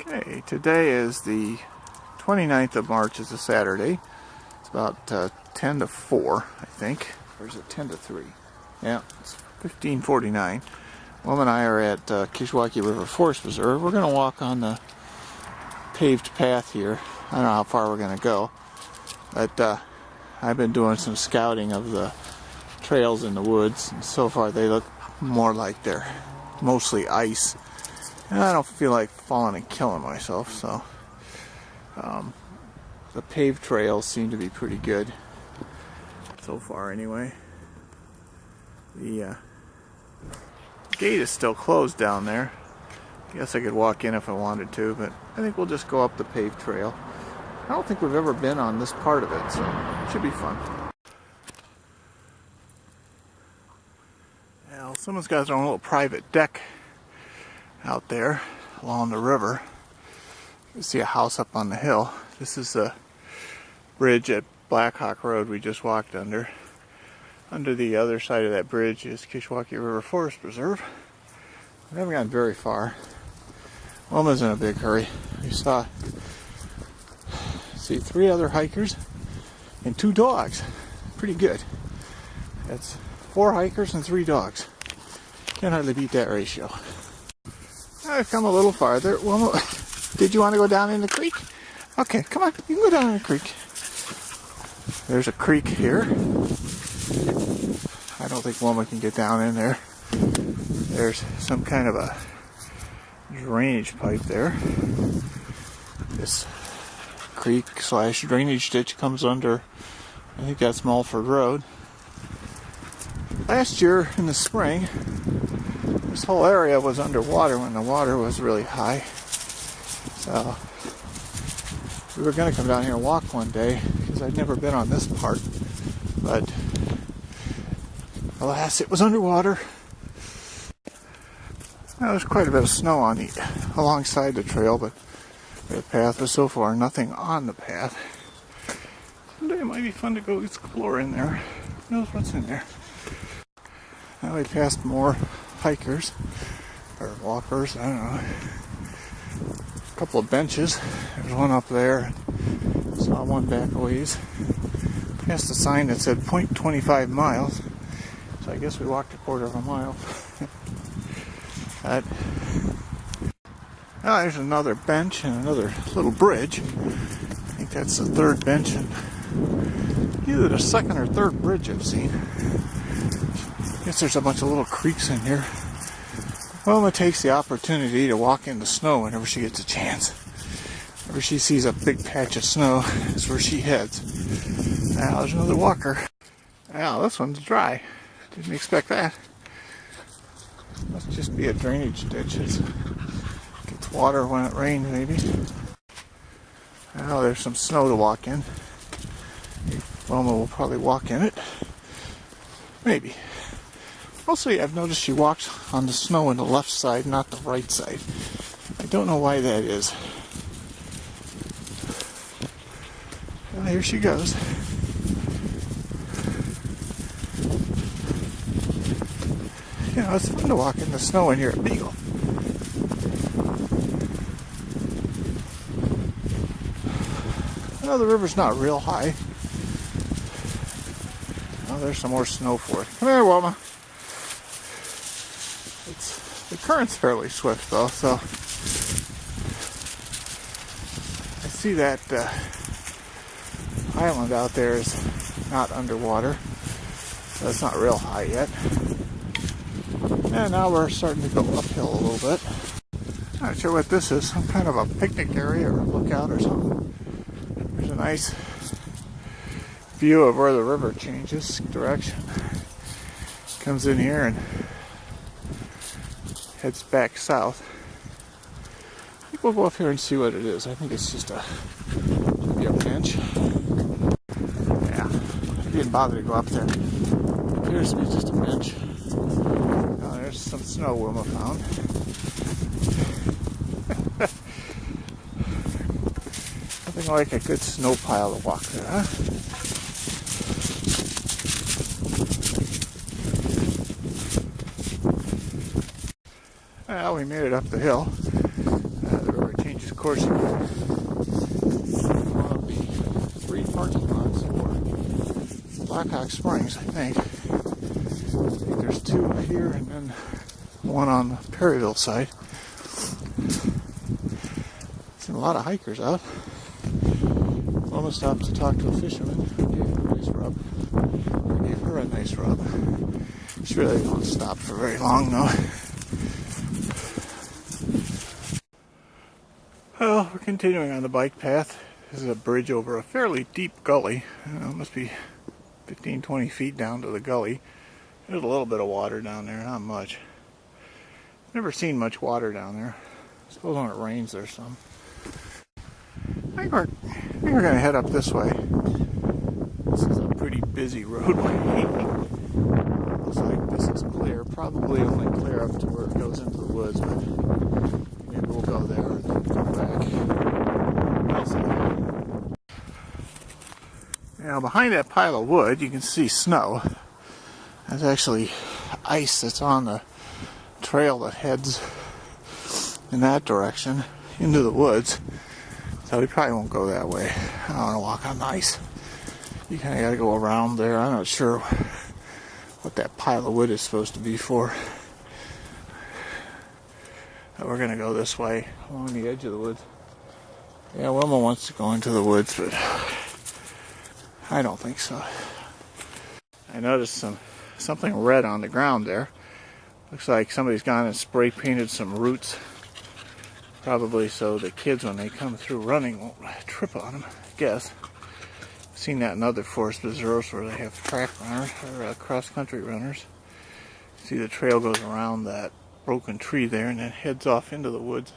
Okay, today is the 29th of March. It's a Saturday. It's about 10 to 4, I think. Or is it 10 to 3? Yeah, it's 15:49. Wilma and I are at Kishwaukee River Forest Preserve. We're going to walk on the paved path here. I don't know how far we're going to go, but I've been doing some scouting of the trails in the woods, and so far they look more like they're mostly ice. And I don't feel like falling and killing myself, so the paved trails seem to be pretty good so far anyway. The gate is still closed down there. I guess I could walk in if I wanted to, but I think we'll just go up the paved trail. I don't think we've ever been on this part of it, so it should be fun. Now, someone's got their own little private deck out there along the river. You see a house up on the hill. This is the bridge at Blackhawk Road we just walked under. Under the other side of that bridge is Kishwaukee River Forest Preserve. We haven't gotten very far. Wilma's in a big hurry. We see 3 other hikers and 2 dogs. Pretty good. That's 4 hikers and 3 dogs. Can't hardly beat that ratio. I've come a little farther. Wilma, did you want to go down in the creek? Okay, come on. You can go down in the creek. There's a creek here. I don't think Wilma can get down in there. There's some kind of a drainage pipe there. This creek / drainage ditch comes under, I think that's Mulford Road. Last year in the spring, this whole area was underwater when the water was really high. So we were going to come down here and walk one day because I'd never been on this part, but alas, it was underwater. Now, there's quite a bit of snow on alongside the trail, but the path was so far nothing on the path. Someday it might be fun to go explore in there. Who knows what's in there? Now we passed more hikers or walkers, I don't know. A couple of benches. There's one up there. Saw one back a ways. Passed a sign that said 0.25 miles. So I guess we walked a quarter of a mile. Now there's another bench and another little bridge. I think that's the 3rd bench and either the 2nd or 3rd bridge I've seen. I guess there's a bunch of little creeks in here. Wilma takes the opportunity to walk in the snow whenever she gets a chance. Whenever she sees a big patch of snow, that's where she heads. Now there's another walker. Now this one's dry. Didn't expect that. Must just be a drainage ditch. It gets water when it rains, maybe. Now there's some snow to walk in. Wilma will probably walk in it. Maybe. Mostly I've noticed she walks on the snow on the left side, not the right side. I don't know why that is. Well, here she goes. You know, it's fun to walk in the snow when you're a beagle. Well, the river's not real high. Oh, there's some more snow for it. Come here, Wilma. The current's fairly swift, though, so I see that island out there is not underwater, so it's not real high yet. And now we're starting to go uphill a little bit. Not sure what this is, some kind of a picnic area or lookout or something. There's a nice view of where the river changes direction. Comes in here and heads back south. I think we'll go up here and see what it is. I think it's just maybe a bench. Yeah, I didn't bother to go up there. It appears to be just a bench. Now there's some snow Wilma found. Nothing like a good snow pile to walk through, huh? Well, we made it up the hill. The river changes course, one of the 3 parking lots for Blackhawk Springs, I think. There's 2 here and then one on the Perryville side. Seen a lot of hikers out. Wilma stopped to talk to a fisherman. Gave her a nice rub. I gave her a nice rub. She really don't stop for very long though. Well, we're continuing on the bike path. This is a bridge over a fairly deep gully. It must be 15-20 feet down to the gully. There's a little bit of water down there, not much. Never seen much water down there. I suppose when it rains there's some. I think we're going to head up this way. This is a pretty busy roadway. Looks like this is clear. Probably only clear up to where it goes into the woods, but maybe we'll go there and then come back. We'll see. Now behind that pile of wood you can see snow. That's actually ice that's on the trail that heads in that direction into the woods. So we probably won't go that way. I don't want to walk on the ice. You kind of got to go around there. I'm not sure what that pile of wood is supposed to be for. But we're going to go this way along the edge of the woods. Yeah, Wilma wants to go into the woods, but I don't think so. I noticed something red on the ground there. Looks like somebody's gone and spray painted some roots. Probably so the kids, when they come through running, won't trip on them, I guess. I've seen that in other forest preserves where they have track runners or cross-country runners. See, the trail goes around that broken tree there and then heads off into the woods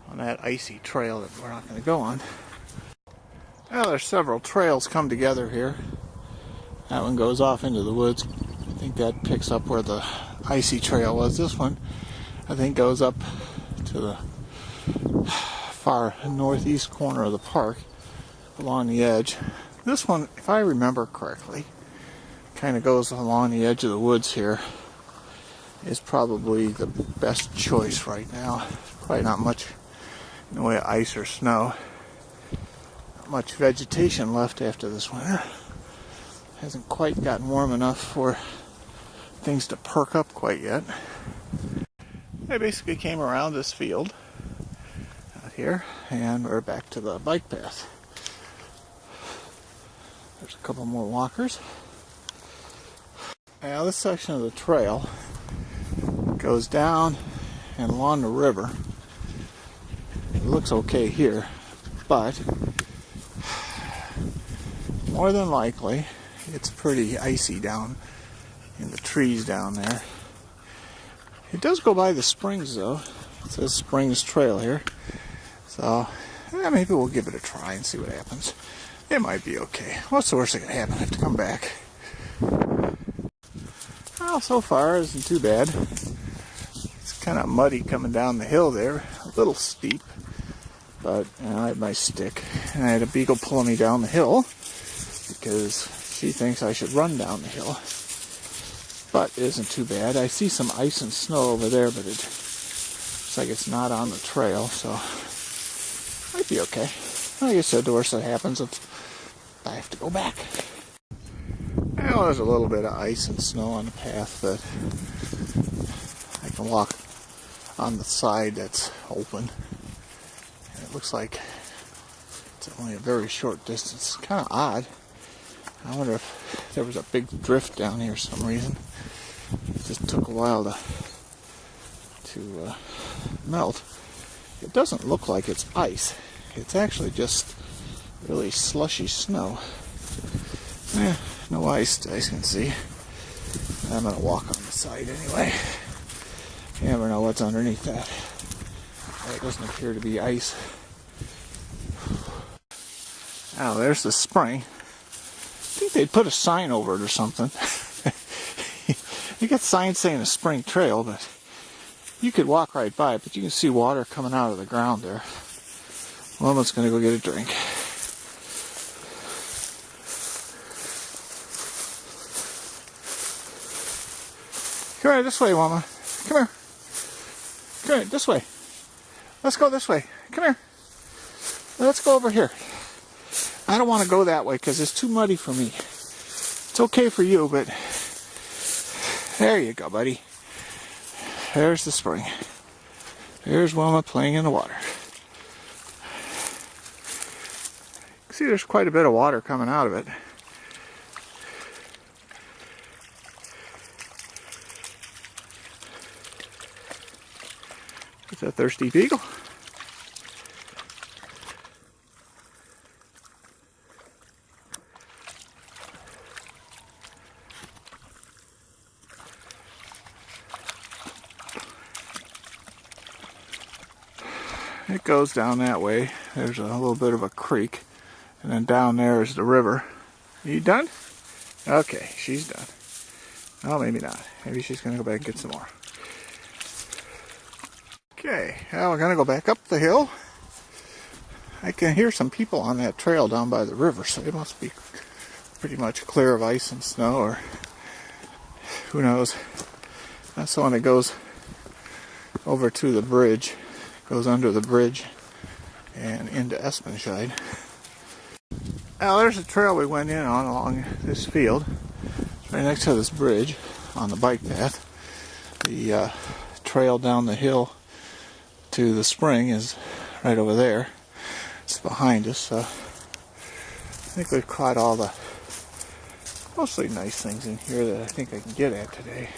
on that icy trail that we're not going to go on. Well, there's several trails come together here. That one goes off into the woods. I think that picks up where the icy trail was. This one, I think, goes up to the far northeast corner of the park along the edge. This one, if I remember correctly, kind of goes along the edge of the woods here. Is probably the best choice right now. Probably not much in the way of ice or snow. Not much vegetation left after this winter. Hasn't quite gotten warm enough for things to perk up quite yet. I basically came around this field out here and we're back to the bike path. There's a couple more walkers. Now this section of the trail goes down and along the river. It looks okay here, but more than likely it's pretty icy down in the trees down there. It does go by the springs though. It says Springs Trail here. So maybe we'll give it a try and see what happens. It might be okay. What's the worst that could happen? I have to come back. Well, so far it isn't too bad. It's kind of muddy coming down the hill there. A little steep. But I had my stick and I had a beagle pulling me down the hill because she thinks I should run down the hill. But it isn't too bad. I see some ice and snow over there, but it looks like it's not on the trail, so might be okay. Like I said, the worst that happens is I have to go back. Well, there's a little bit of ice and snow on the path, but I can walk on the side that's open. And it looks like it's only a very short distance. Kind of odd. I wonder if there was a big drift down here for some reason. It just took a while to melt. It doesn't look like it's ice. It's actually just really slushy snow. No ice, as you can see. I'm going to walk on the side anyway. You never know what's underneath that. That doesn't appear to be ice. Now there's the spring. I think they'd put a sign over it or something. You got signs saying a spring trail, but you could walk right by it, but you can see water coming out of the ground there. Wilma's going to go get a drink. Come here, this way, Wilma. Come here. Come here, this way. Let's go this way. Come here. Let's go over here. I don't want to go that way because it's too muddy for me. It's okay for you, but there you go, buddy. There's the spring. There's Wilma playing in the water. See, there's quite a bit of water coming out of it. It's a thirsty beagle. It goes down that way. There's a little bit of a creek. And then down there is the river. Are you done? Okay, she's done. Oh, maybe not. Maybe she's going to go back and get some more. Okay, now we're going to go back up the hill. I can hear some people on that trail down by the river, so it must be pretty much clear of ice and snow, or who knows. That's the one that goes over to the bridge, goes under the bridge and into Espenscheid. Now there's a trail we went in on along this field. It's right next to this bridge on the bike path. The trail down the hill to the spring is right over there. It's behind us, so I think we've caught all the mostly nice things in here that I think I can get at today.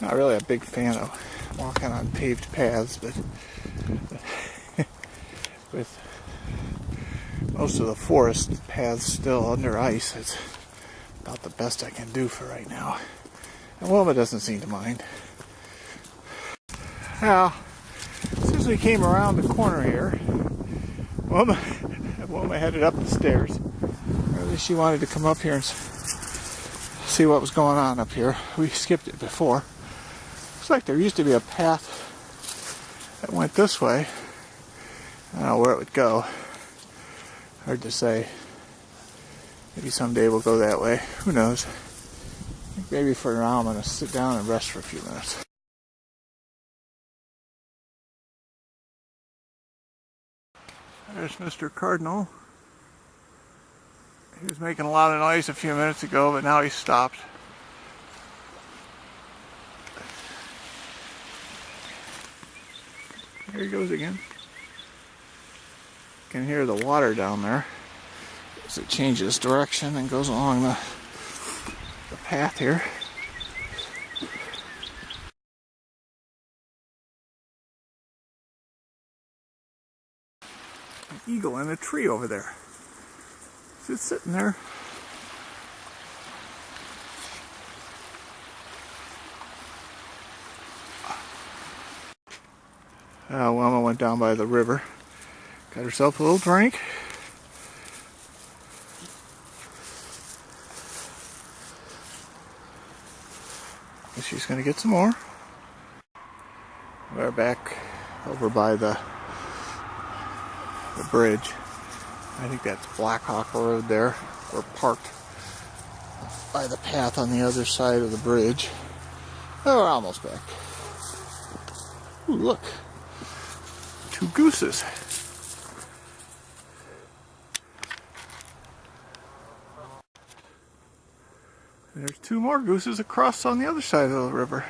Not really a big fan of walking on paved paths, but with most of the forest paths still under ice, it's about the best I can do for right now. And Wilma doesn't seem to mind. Now, as soon as we came around the corner here, Wilma headed up the stairs. Or at least she wanted to come up here and see what was going on up here. We skipped it before. Looks like there used to be a path that went this way. I don't know where it would go. Hard to say. Maybe someday we'll go that way. Who knows? I think maybe for now I'm going to sit down and rest for a few minutes. There's Mr. Cardinal. He was making a lot of noise a few minutes ago, but now he's stopped. Here he goes again. You can hear the water down there as it changes direction and goes along the path here. An eagle in a tree over there. Just sitting there. Wilma went down by the river, got herself a little drink. And she's going to get some more. We're back over by the bridge. I think that's Blackhawk Road there. We're parked by the path on the other side of the bridge. Oh, we're almost back. Ooh, look. 2 gooses. There's 2 more gooses across on the other side of the river.